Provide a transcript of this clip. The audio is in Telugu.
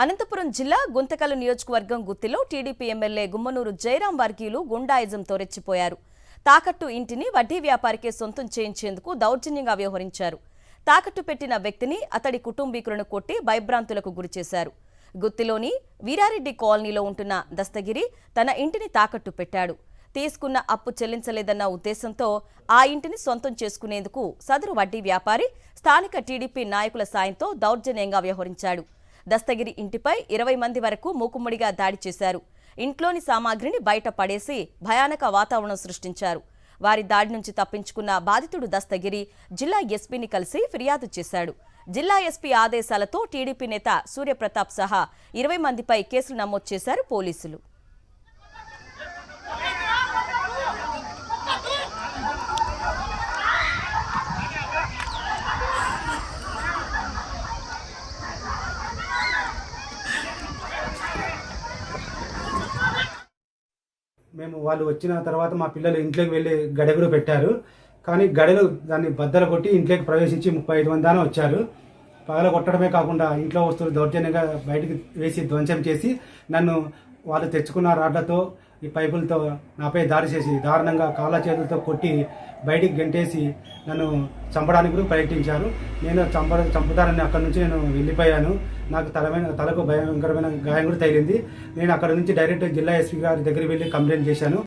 అనంతపురం జిల్లా గుంతకల్ నియోజకవర్గం గుత్తిలో టీడీపీ ఎమ్మెల్యే గుమ్మనూరు జయరాం వర్గీయులు గుండాయిజంతో రెచ్చిపోయారు. తాకట్టు ఇంటిని వడ్డీ వ్యాపారికే సొంతం చేయించేందుకు దౌర్జన్యంగా వ్యవహరించారు. తాకట్టు పెట్టిన వ్యక్తిని అతడి కుటుంబీకులను కొట్టి భయభ్రాంతులకు గురిచేశారు. గుత్తిలోని వీరారెడ్డి కాలనీలో ఉంటున్న దస్తగిరి తన ఇంటిని తాకట్టు పెట్టాడు. తీసుకున్న అప్పు చెల్లించలేదన్న ఉద్దేశంతో ఆ ఇంటిని సొంతం చేసుకునేందుకు సదరు వడ్డీ వ్యాపారి స్థానిక టీడీపీ నాయకుల సాయంతో దౌర్జన్యంగా వ్యవహరించాడు. దస్తగిరి ఇంటిపై 20 మంది వరకు మూకుమ్మడిగా దాడి చేశారు. ఇంట్లోని సామాగ్రిని బయట పడేసి భయానక వాతావరణం సృష్టించారు. వారి దాడి నుంచి తప్పించుకున్న బాధితుడు దస్తగిరి జిల్లా ఎస్పీని కలిసి ఫిర్యాదు చేశాడు. జిల్లా ఎస్పీ ఆదేశాలతో టీడీపీ నేత సూర్యప్రతాప్ సహా 20 మందిపై కేసులు నమోదు చేశారు పోలీసులు. మేము వాళ్ళు వచ్చిన తర్వాత మా పిల్లలు ఇంట్లోకి వెళ్ళి గడెగుడు పెట్టారు. కానీ గడెలు దాన్ని బద్దలు కొట్టి ఇంట్లోకి ప్రవేశించి 35 మంది దాకా వచ్చారు. పగల కొట్టడమే కాకుండా ఇంట్లో వస్తువులు దౌర్జన్యంగా బయటికి వేసి ధ్వంసం చేసి నన్ను వాళ్ళు తెచ్చుకున్న రాడ్లతో ఈ పైపులతో నాపై దాడి చేసి దారుణంగా కాళ్ళ చేతులతో కొట్టి బయటికి గెంటేసి నన్ను చంపడానికి కూడా ప్రయత్నించారు. నేను చంపుతారని అక్కడి నుంచి నేను వెళ్ళిపోయాను. నాకు తలకు భయంకరమైన గాయం కూడా తగిలింది. నేను అక్కడ నుంచి డైరెక్ట్ జిల్లా ఎస్పీ గారి దగ్గరికి వెళ్ళి కంప్లైంట్ చేశాను.